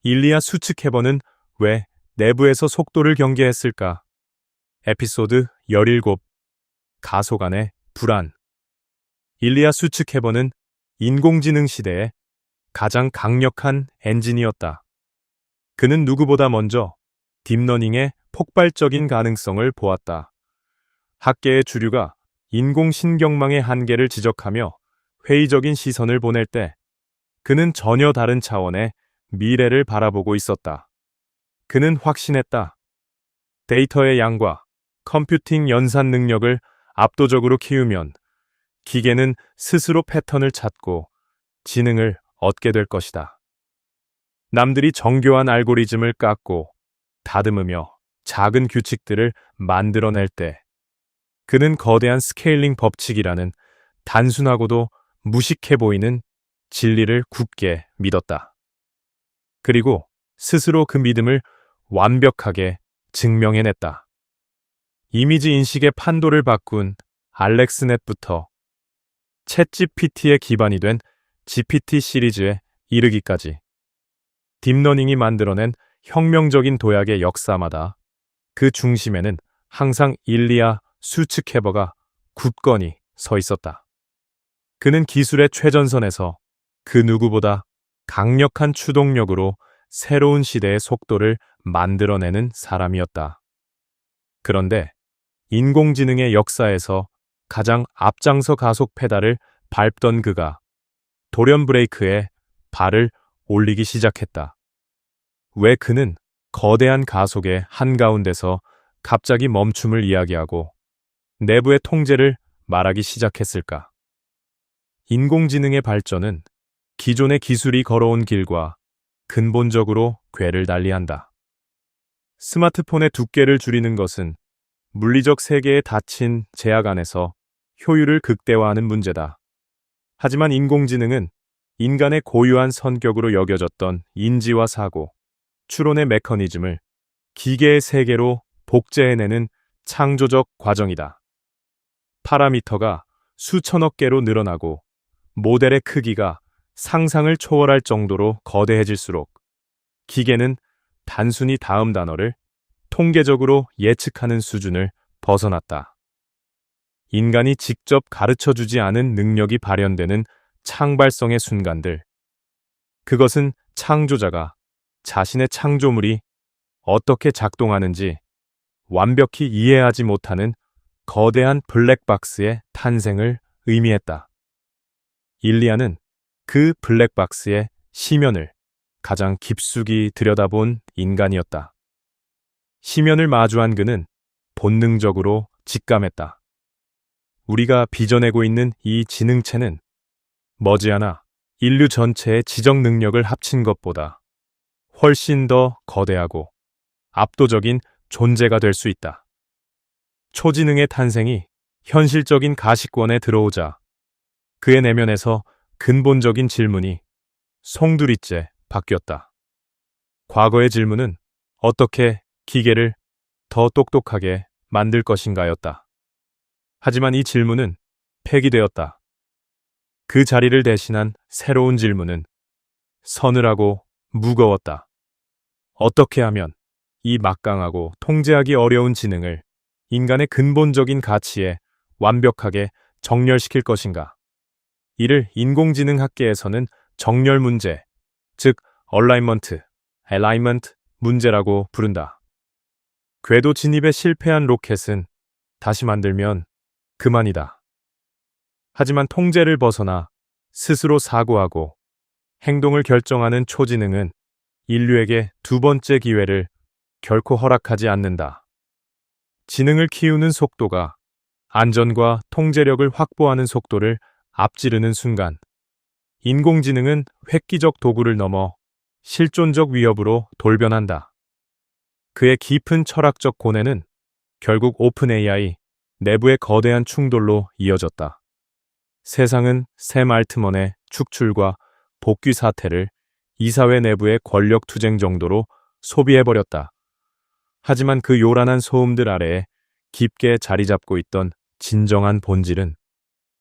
일리아 수츠캐버는 왜 내부에서 속도를 경계했을까? 에피소드 17. 가속 안의 불안. 일리아 수츠캐버는 인공지능 시대의 가장 강력한 엔진이었다. 그는 누구보다 먼저 딥러닝의 폭발적인 가능성을 보았다. 학계의 주류가 인공신경망의 한계를 지적하며 회의적인 시선을 보낼 때 그는 전혀 다른 차원의 미래를 바라보고 있었다. 그는 확신했다. 데이터의 양과 컴퓨팅 연산 능력을 압도적으로 키우면 기계는 스스로 패턴을 찾고 지능을 얻게 될 것이다. 남들이 정교한 알고리즘을 깎고 다듬으며 작은 규칙들을 만들어낼 때 그는 거대한 스케일링 법칙이라는 단순하고도 무식해 보이는 진리를 굳게 믿었다. 그리고 스스로 그 믿음을 완벽하게 증명해냈다. 이미지 인식의 판도를 바꾼 알렉스넷부터 챗GPT의 기반이 된 GPT 시리즈에 이르기까지 딥러닝이 만들어낸 혁명적인 도약의 역사마다 그 중심에는 항상 일리아 수츠캐버가 굳건히 서 있었다. 그는 기술의 최전선에서 그 누구보다 강력한 추동력으로 새로운 시대의 속도를 만들어내는 사람이었다. 그런데 인공지능의 역사에서 가장 앞장서 가속 페달을 밟던 그가 돌연 브레이크에 발을 올리기 시작했다. 왜 그는 거대한 가속의 한가운데서 갑자기 멈춤을 이야기하고 내부의 통제를 말하기 시작했을까? 인공지능의 발전은 기존의 기술이 걸어온 길과 근본적으로 궤를 달리한다. 스마트폰의 두께를 줄이는 것은 물리적 세계에 닫힌 제약 안에서 효율을 극대화하는 문제다. 하지만 인공지능은 인간의 고유한 성격으로 여겨졌던 인지와 사고, 추론의 메커니즘을 기계의 세계로 복제해내는 창조적 과정이다. 파라미터가 수천억 개로 늘어나고 모델의 크기가 상상을 초월할 정도로 거대해질수록 기계는 단순히 다음 단어를 통계적으로 예측하는 수준을 벗어났다. 인간이 직접 가르쳐주지 않은 능력이 발현되는 창발성의 순간들. 그것은 창조자가 자신의 창조물이 어떻게 작동하는지 완벽히 이해하지 못하는 거대한 블랙박스의 탄생을 의미했다. 일리아는 그 블랙박스의 시면을 가장 깊숙이 들여다본 인간이었다. 시면을 마주한 그는 본능적으로 직감했다. 우리가 빚어내고 있는 이 지능체는 머지않아 인류 전체의 지적 능력을 합친 것보다 훨씬 더 거대하고 압도적인 존재가 될 수 있다. 초지능의 탄생이 현실적인 가시권에 들어오자 그의 내면에서 근본적인 질문이 송두리째 바뀌었다. 과거의 질문은 어떻게 기계를 더 똑똑하게 만들 것인가였다. 하지만 이 질문은 폐기되었다. 그 자리를 대신한 새로운 질문은 서늘하고 무거웠다. 어떻게 하면 이 막강하고 통제하기 어려운 지능을 인간의 근본적인 가치에 완벽하게 정렬시킬 것인가? 이를 인공지능 학계에서는 정렬 문제, 즉 얼라이먼트, 엘라이먼트 문제라고 부른다. 궤도 진입에 실패한 로켓은 다시 만들면 그만이다. 하지만 통제를 벗어나 스스로 사고하고 행동을 결정하는 초지능은 인류에게 두 번째 기회를 결코 허락하지 않는다. 지능을 키우는 속도가 안전과 통제력을 확보하는 속도를 앞지르는 순간, 인공지능은 획기적 도구를 넘어 실존적 위협으로 돌변한다. 그의 깊은 철학적 고뇌는 결국 오픈 AI 내부의 거대한 충돌로 이어졌다. 세상은 샘 알트먼의 축출과 복귀 사태를 이사회 내부의 권력 투쟁 정도로 소비해버렸다. 하지만 그 요란한 소음들 아래에 깊게 자리 잡고 있던 진정한 본질은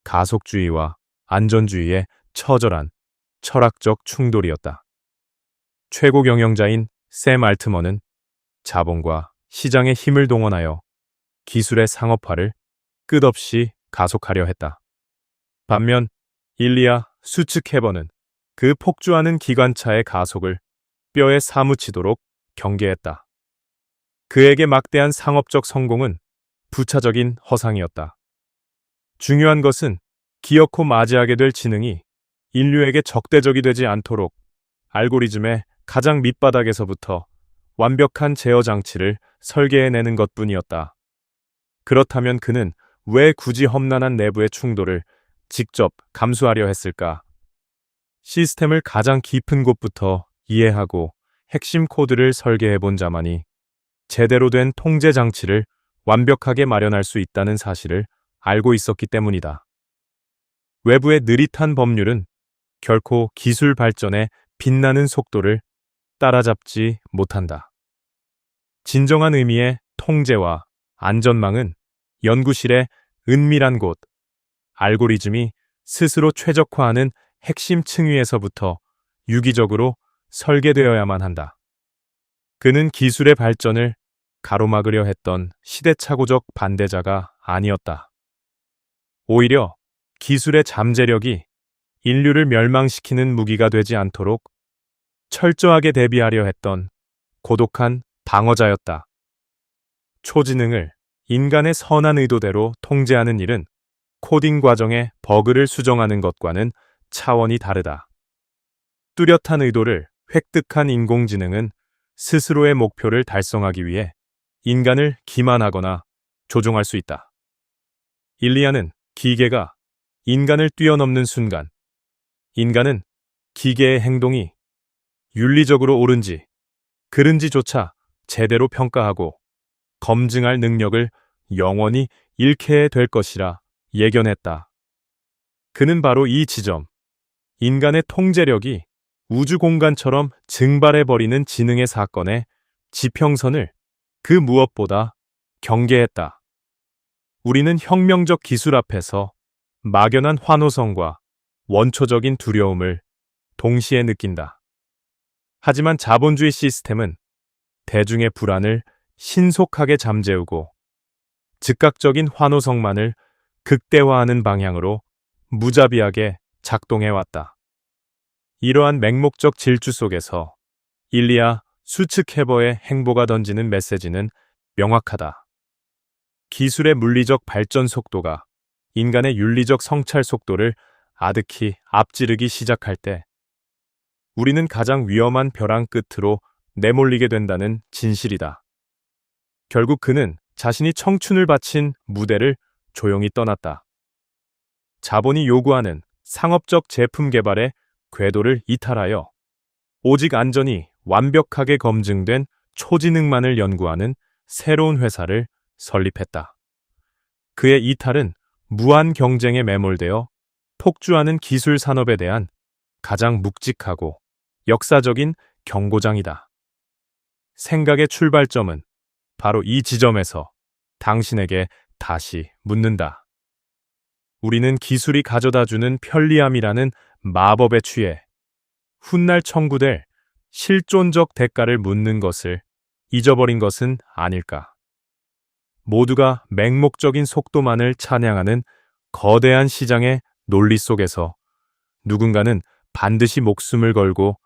가속주의와 안전주의의 처절한 철학적 충돌이었다. 최고 경영자인 샘 알트먼은 자본과 시장의 힘을 동원하여 기술의 상업화를 끝없이 가속하려 했다. 반면 일리아 수츠케버는 그 폭주하는 기관차의 가속을 뼈에 사무치도록 경계했다. 그에게 막대한 상업적 성공은 부차적인 허상이었다. 중요한 것은 기어코 맞이하게 될 지능이 인류에게 적대적이 되지 않도록 알고리즘의 가장 밑바닥에서부터 완벽한 제어 장치를 설계해내는 것뿐이었다. 그렇다면 그는 왜 굳이 험난한 내부의 충돌을 직접 감수하려 했을까? 시스템을 가장 깊은 곳부터 이해하고 핵심 코드를 설계해 본 자만이 제대로 된 통제 장치를 완벽하게 마련할 수 있다는 사실을 알고 있었기 때문이다. 외부의 느릿한 법률은 결코 기술 발전의 빛나는 속도를 따라잡지 못한다. 진정한 의미의 통제와 안전망은 연구실의 은밀한 곳, 알고리즘이 스스로 최적화하는 핵심 층위에서부터 유기적으로 설계되어야만 한다. 그는 기술의 발전을 가로막으려 했던 시대착오적 반대자가 아니었다. 오히려 기술의 잠재력이 인류를 멸망시키는 무기가 되지 않도록 철저하게 대비하려 했던 고독한 방어자였다. 초지능을 인간의 선한 의도대로 통제하는 일은 코딩 과정의 버그를 수정하는 것과는 차원이 다르다. 뚜렷한 의도를 획득한 인공지능은 스스로의 목표를 달성하기 위해 인간을 기만하거나 조종할 수 있다. 일리아는 기계가 인간을 뛰어넘는 순간, 인간은 기계의 행동이 윤리적으로 옳은지, 그른지조차 제대로 평가하고 검증할 능력을 영원히 잃게 될 것이라 예견했다. 그는 바로 이 지점, 인간의 통제력이 우주 공간처럼 증발해버리는 지능의 사건의 지평선을 그 무엇보다 경계했다. 우리는 혁명적 기술 앞에서 막연한 환호성과 원초적인 두려움을 동시에 느낀다. 하지만 자본주의 시스템은 대중의 불안을 신속하게 잠재우고 즉각적인 환호성만을 극대화하는 방향으로 무자비하게 작동해왔다. 이러한 맹목적 질주 속에서 일리아 수츠케버의 행보가 던지는 메시지는 명확하다. 기술의 물리적 발전 속도가 인간의 윤리적 성찰 속도를 아득히 앞지르기 시작할 때 우리는 가장 위험한 벼랑 끝으로 내몰리게 된다는 진실이다. 결국 그는 자신이 청춘을 바친 무대를 조용히 떠났다. 자본이 요구하는 상업적 제품 개발의 궤도를 이탈하여 오직 안전이 완벽하게 검증된 초지능만을 연구하는 새로운 회사를 설립했다. 그의 이탈은 무한 경쟁에 매몰되어 폭주하는 기술 산업에 대한 가장 묵직하고 역사적인 경고장이다. 생각의 출발점은 바로 이 지점에서 당신에게 다시 묻는다. 우리는 기술이 가져다주는 편리함이라는 마법에 취해 훗날 청구될 실존적 대가를 묻는 것을 잊어버린 것은 아닐까? 모두가 맹목적인 속도만을 찬양하는 거대한 시장의 논리 속에서 누군가는 반드시 목숨을 걸고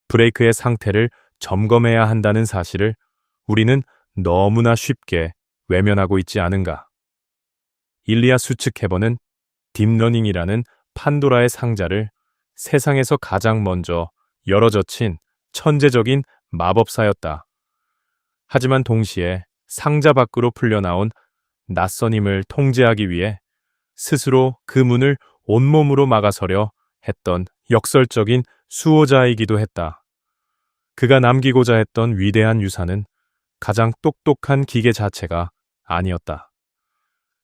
브레이크의 상태를 점검해야 한다는 사실을 우리는 너무나 쉽게 외면하고 있지 않은가? 일리아 수츠케버는 딥러닝이라는 판도라의 상자를 세상에서 가장 먼저 열어젖힌 천재적인 마법사였다. 하지만 동시에 상자 밖으로 풀려나온 낯선 힘을 통제하기 위해 스스로 그 문을 온몸으로 막아서려 했던 역설적인 수호자이기도 했다. 그가 남기고자 했던 위대한 유산은 가장 똑똑한 기계 자체가 아니었다.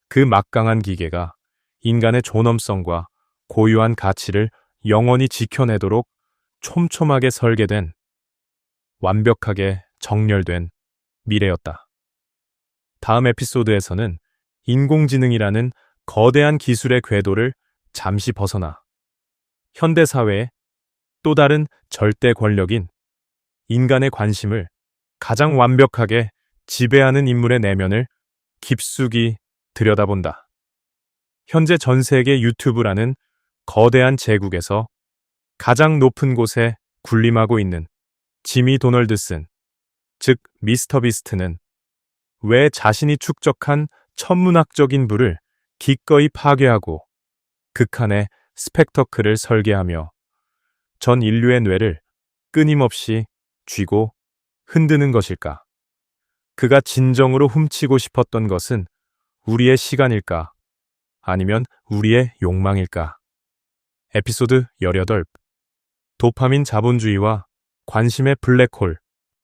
그 막강한 기계가 인간의 존엄성과 고유한 가치를 영원히 지켜내도록 촘촘하게 설계된, 완벽하게 정렬된 미래였다. 다음 에피소드에서는 인공지능이라는 거대한 기술의 궤도를 잠시 벗어나 현대사회의 또 다른 절대 권력인 인간의 관심을 가장 완벽하게 지배하는 인물의 내면을 깊숙이 들여다본다. 현재 전 세계 유튜브라는 거대한 제국에서 가장 높은 곳에 군림하고 있는 지미 도널드슨, 즉 미스터 비스트는 왜 자신이 축적한 천문학적인 부를 기꺼이 파괴하고 극한의 스펙터클을 설계하며 전 인류의 뇌를 끊임없이 쥐고 흔드는 것일까? 그가 진정으로 훔치고 싶었던 것은 우리의 시간일까? 아니면 우리의 욕망일까? 에피소드 18. 도파민 자본주의와 관심의 블랙홀.